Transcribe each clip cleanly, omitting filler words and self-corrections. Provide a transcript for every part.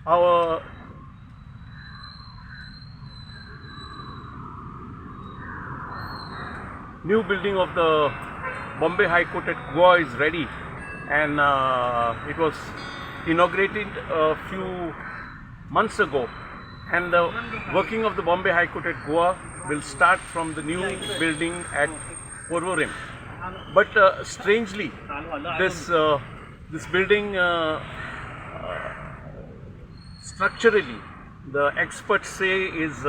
Our new building of the Bombay High Court at Goa is ready, and it was inaugurated a few months ago, and the working of the Bombay High Court at Goa will start from the new building at Porvorim. But strangely, this building structurally, the experts say is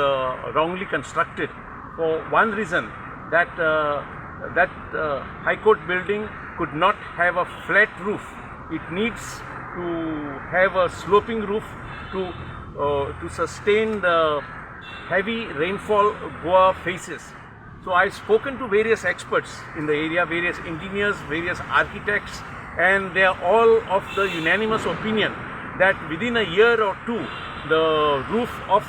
wrongly constructed for one reason, that High Court building could not have a flat roof. It needs to have a sloping roof to sustain the heavy rainfall Goa faces. So I've spoken to various experts in the area, various engineers, various architects, and they are all of the unanimous opinion that within a year or two, the roof of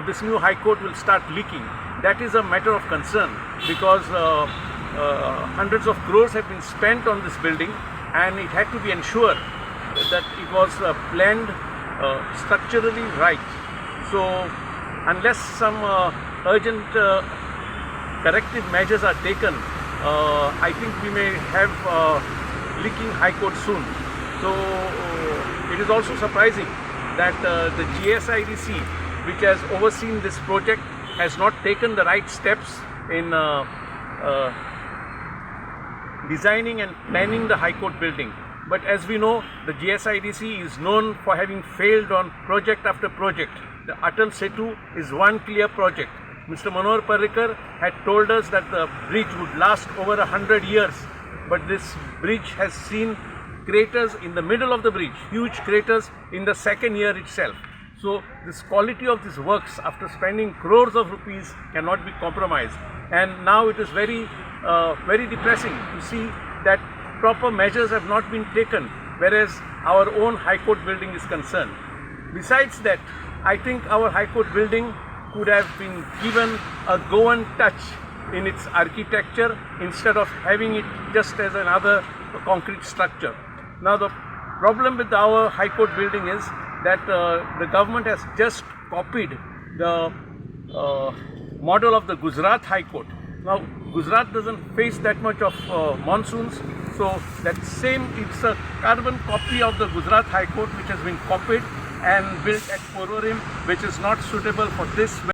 this new High Court will start leaking. That is a matter of concern, because hundreds of crores have been spent on this building, and it had to be ensured that it was planned structurally right. So unless some urgent corrective measures are taken, I think we may have leaking High Court soon. So it is also surprising that the GSIDC, which has overseen this project, has not taken the right steps in designing and planning the High Court building. But as we know, the GSIDC is known for having failed on project after project. The Atal Setu is one clear project. Mr. Manohar Parrikar had told us that the bridge would last over 100 years, but this bridge has seen craters in the middle of the bridge, huge craters in the second year itself. So this quality of these works, after spending crores of rupees, cannot be compromised. And now it is very depressing to see that proper measures have not been taken, whereas our own High Court building is concerned. Besides that, I think our High Court building could have been given a Goan touch in its architecture instead of having it just as another concrete structure. Now the problem with our High Court building is that the government has just copied the model of the Gujarat High Court. Now Gujarat doesn't face that much of monsoons, so it's a carbon copy of the Gujarat High Court which has been copied and built at Porvorim, which is not suitable for this